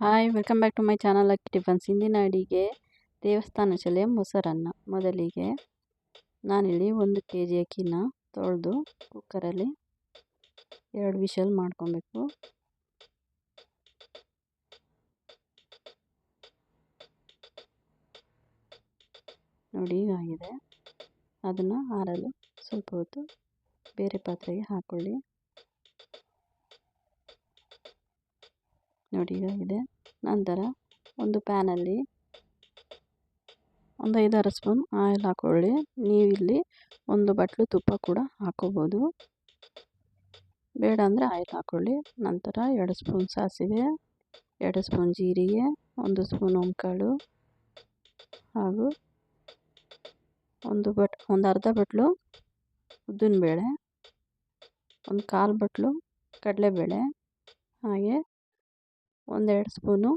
Hi welcome back to my channel Lucky Tiffins. ಇಂದಿನ ಅಡಿಗೆ ದೇವಸ್ಥಾನ ಚಲೆ ಮೊಸರನ್ನ. ಮೊದಲಿಗೆ ನಾನಿಲ್ಲಿ 1 kg ಅಕ್ಕಿನ ತೊಳೆದು ಕುಕ್ಕರಲ್ಲಿ 2 ವಿಷಲ್ ಮಾಡ್ಕೊಬೇಕು. ನೋಡಿ ಆಗಿದೆ. ಅದನ್ನು ಆರಲು ಸ್ವಲ್ಪ ಹೊತ್ತು ಬೇರೆ ಪಾತ್ರೆಗೆ ಹಾಕೊಳ್ಳಿ. ನೋಡಿ ಆಗಿದೆ. ನಂತರ ಒಂದು ಪ್ಯಾನಲ್ಲಿ ಒಂದು 5-6 ಸ್ಪೂನ್ ಆಯಿಲ್ ಹಾಕೊಳ್ಳಿ. ನೀವಿಲ್ಲಿ 1 ಬಟ್ಲು ತುಪ್ಪ ಕೂಡ ಹಾಕೋಬೋದು, ಬೇಡ ಅಂದರೆ ಆಯಿಲ್ ಹಾಕೊಳ್ಳಿ. ನಂತರ 2 ಸ್ಪೂನ್ ಸಾಸಿವೆ, 2 ಸ್ಪೂನ್ ಜೀರಿಗೆ, 1 ಸ್ಪೂನ್ ಓಂಕಾಳು ಹಾಗೂ ಒಂದು ಅರ್ಧ ಬಟ್ಲು ಉದ್ದಿನಬೇಳೆ, 1/4 ಬಟ್ಲು ಕಡಲೆಬೇಳೆ, ಹಾಗೆ 1-2 ಸ್ಪೂನು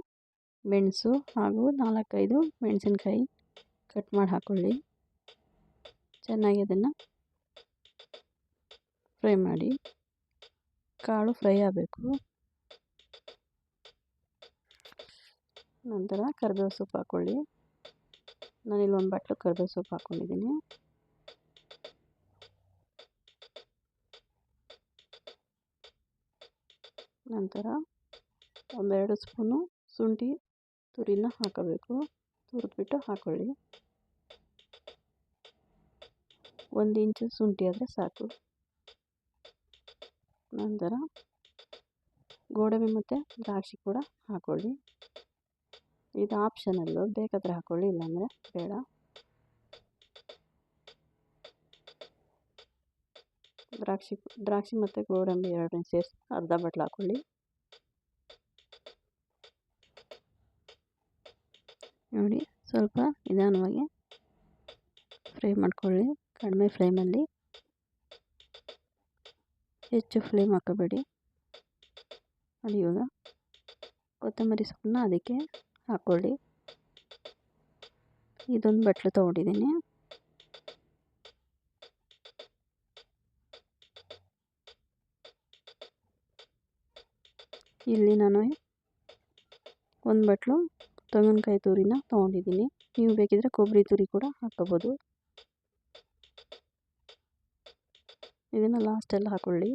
ಮೆಣಸು ಹಾಗೂ 4-5 ಮೆಣಸಿನ್ಕಾಯಿ ಕಟ್ ಮಾಡಿ ಹಾಕೊಳ್ಳಿ. ಚೆನ್ನಾಗಿ ಅದನ್ನು ಫ್ರೈ ಮಾಡಿ. ಕಾಳು ಫ್ರೈ ಆಗಬೇಕು. ನಂತರ ಕರಿಬೇವು ಸೊಪ್ಪು ಹಾಕ್ಕೊಳ್ಳಿ. ನಾನಿಲ್ಲಿ 1 ಬಟ್ಲು ಕರಿಬೇವು ಸೊಪ್ಪು ಹಾಕ್ಕೊಂಡಿದ್ದೀನಿ. ನಂತರ 1-2 ಸ್ಪೂನು ಶುಂಠಿ ತುರಿನ ಹಾಕಬೇಕು. ತುರಿದ್ಬಿಟ್ಟು ಹಾಕೊಳ್ಳಿ. 1 ಇಂಚು ಶುಂಠಿ ಆದರೆ ಸಾಕು. ನಂತರ ಗೋಡಂಬಿ ಮತ್ತು ದ್ರಾಕ್ಷಿ ಕೂಡ ಹಾಕೊಳ್ಳಿ. ಇದು ಆಪ್ಷನಲ್ಲು, ಬೇಕಾದರೆ ಹಾಕೊಳ್ಳಿ, ಇಲ್ಲಾಂದರೆ ಬೇಡ. ದ್ರಾಕ್ಷಿ ಮತ್ತು ಗೋಡಂಬಿ ಎರಡನ್ನೂ ಸೇರಿಸಿ ಅರ್ಧ ಬಟ್ಲು ಹಾಕೊಳ್ಳಿ. ನೋಡಿ ಸ್ವಲ್ಪ ನಿಧಾನವಾಗಿ ಫ್ರೈ ಮಾಡ್ಕೊಳ್ಳಿ. ಕಡಿಮೆ ಫ್ಲೇಮಲ್ಲಿ, ಹೆಚ್ಚು ಫ್ಲೇಮ್ ಹಾಕಬೇಡಿ. ನೋಡಿ ಇವಾಗ ಕೊತ್ತಂಬರಿ ಸೊಪ್ಪನ್ನ ಅದಕ್ಕೆ ಹಾಕ್ಕೊಳ್ಳಿ. ಇದೊಂದು ಬಟ್ಲು ತೊಗೊಂಡಿದ್ದೀನಿ. ಇಲ್ಲಿ ನಾನು 1 ಬಟ್ಲು ತೆಂಗಿನಕಾಯಿ ತುರಿನ ತೊಗೊಂಡಿದ್ದೀನಿ. ನೀವು ಬೇಕಿದ್ರೆ ಕೊಬ್ಬರಿ ತುರಿ ಕೂಡ ಹಾಕೋಬೋದು. ಇದನ್ನು ಲಾಸ್ಟಲ್ಲಿ ಹಾಕೊಳ್ಳಿ.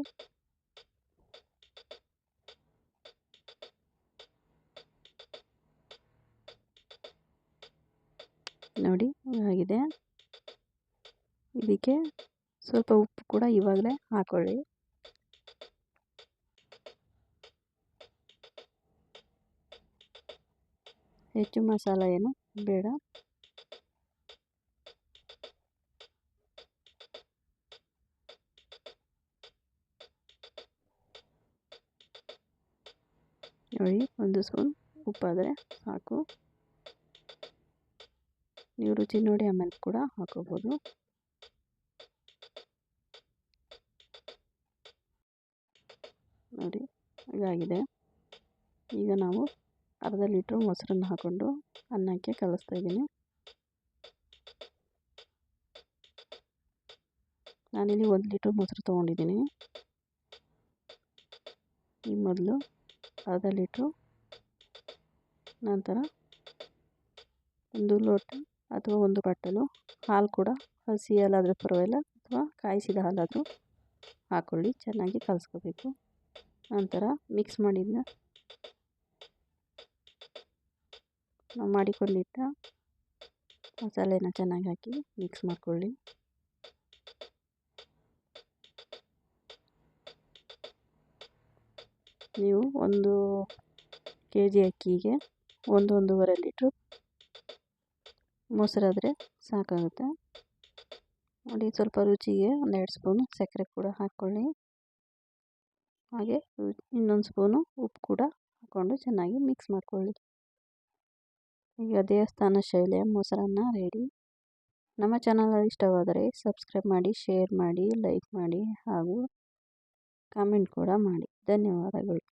ನೋಡಿ ಆಗಿದೆ. ಇದಕ್ಕೆ ಸ್ವಲ್ಪ ಉಪ್ಪು ಕೂಡ ಇವಾಗಲೇ ಹಾಕೊಳ್ಳಿ. ಹೆಚ್ಚು ಮಸಾಲ ಏನು ಬೇಡ. ನೋಡಿ 1 ಸ್ಪೂನ್ ಉಪ್ಪಾದರೆ ಸಾಕು. ನೀವು ರುಚಿ ನೋಡಿ ಆಮೇಲೆ ಕೂಡ ಹಾಕೋಬೋದು. ನೋಡಿ ಇದಾಗಿದೆ. ಈಗ ನಾವು ಅರ್ಧ ಲೀಟ್ರ್ ಮೊಸರನ್ನು ಹಾಕ್ಕೊಂಡು ಅನ್ನಕ್ಕೆ ಕಲಿಸ್ತಾ ಇದ್ದೀನಿ. ನಾನಿಲ್ಲಿ 1 ಲೀಟ್ರ್ ಮೊಸರು ತೊಗೊಂಡಿದ್ದೀನಿ. ಈ ಮೊದಲು ಅರ್ಧ ಲೀಟ್ರು, ನಂತರ 1 ಲೋಟ ಅಥವಾ 1 ಬಟ್ಟಲು ಹಾಲು ಕೂಡ, ಹಸಿ ಹಾಲಾದರೂ ಪರವಾಗಿಲ್ಲ ಅಥವಾ ಕಾಯಿಸಿದ ಹಾಲಾದರೂ ಹಾಕ್ಕೊಳ್ಳಿ. ಚೆನ್ನಾಗಿ ಕಲಿಸ್ಕೋಬೇಕು. ನಂತರ ಮಿಕ್ಸ್ ಮಾಡಿದ್ನ ನಾವು ಮಾಡಿಕೊಂಡಿಟ್ಟ ಮಸಾಲೆನ ಚೆನ್ನಾಗಿ ಹಾಕಿ ಮಿಕ್ಸ್ ಮಾಡ್ಕೊಳ್ಳಿ. ನೀವು 1 kg ಅಕ್ಕಿಗೆ 1-1.5 ಲೀಟ್ರ್ ಮೊಸರಾದರೆ ಸಾಕಾಗುತ್ತೆ. ನೋಡಿ ಸ್ವಲ್ಪ ರುಚಿಗೆ 1-2 ಸ್ಪೂನು ಸಕ್ಕರೆ ಕೂಡ ಹಾಕ್ಕೊಳ್ಳಿ. ಹಾಗೆ ಇನ್ನೊಂದು ಸ್ಪೂನು ಉಪ್ಪು ಕೂಡ ಹಾಕ್ಕೊಂಡು ಚೆನ್ನಾಗಿ ಮಿಕ್ಸ್ ಮಾಡ್ಕೊಳ್ಳಿ. ಈಗ ದೇವಸ್ಥಾನ ಶೈಲಿಯ ಮೊಸರನ್ನ ರೆಡಿ. ನಮ್ಮ ಚಾನಲ್ ಇಷ್ಟವಾದರೆ ಸಬ್ಸ್ಕ್ರೈಬ್ ಮಾಡಿ, ಶೇರ್ ಮಾಡಿ, ಲೈಕ್ ಮಾಡಿ ಹಾಗೂ ಕಾಮೆಂಟ್ ಕೂಡ ಮಾಡಿ. ಧನ್ಯವಾದಗಳು.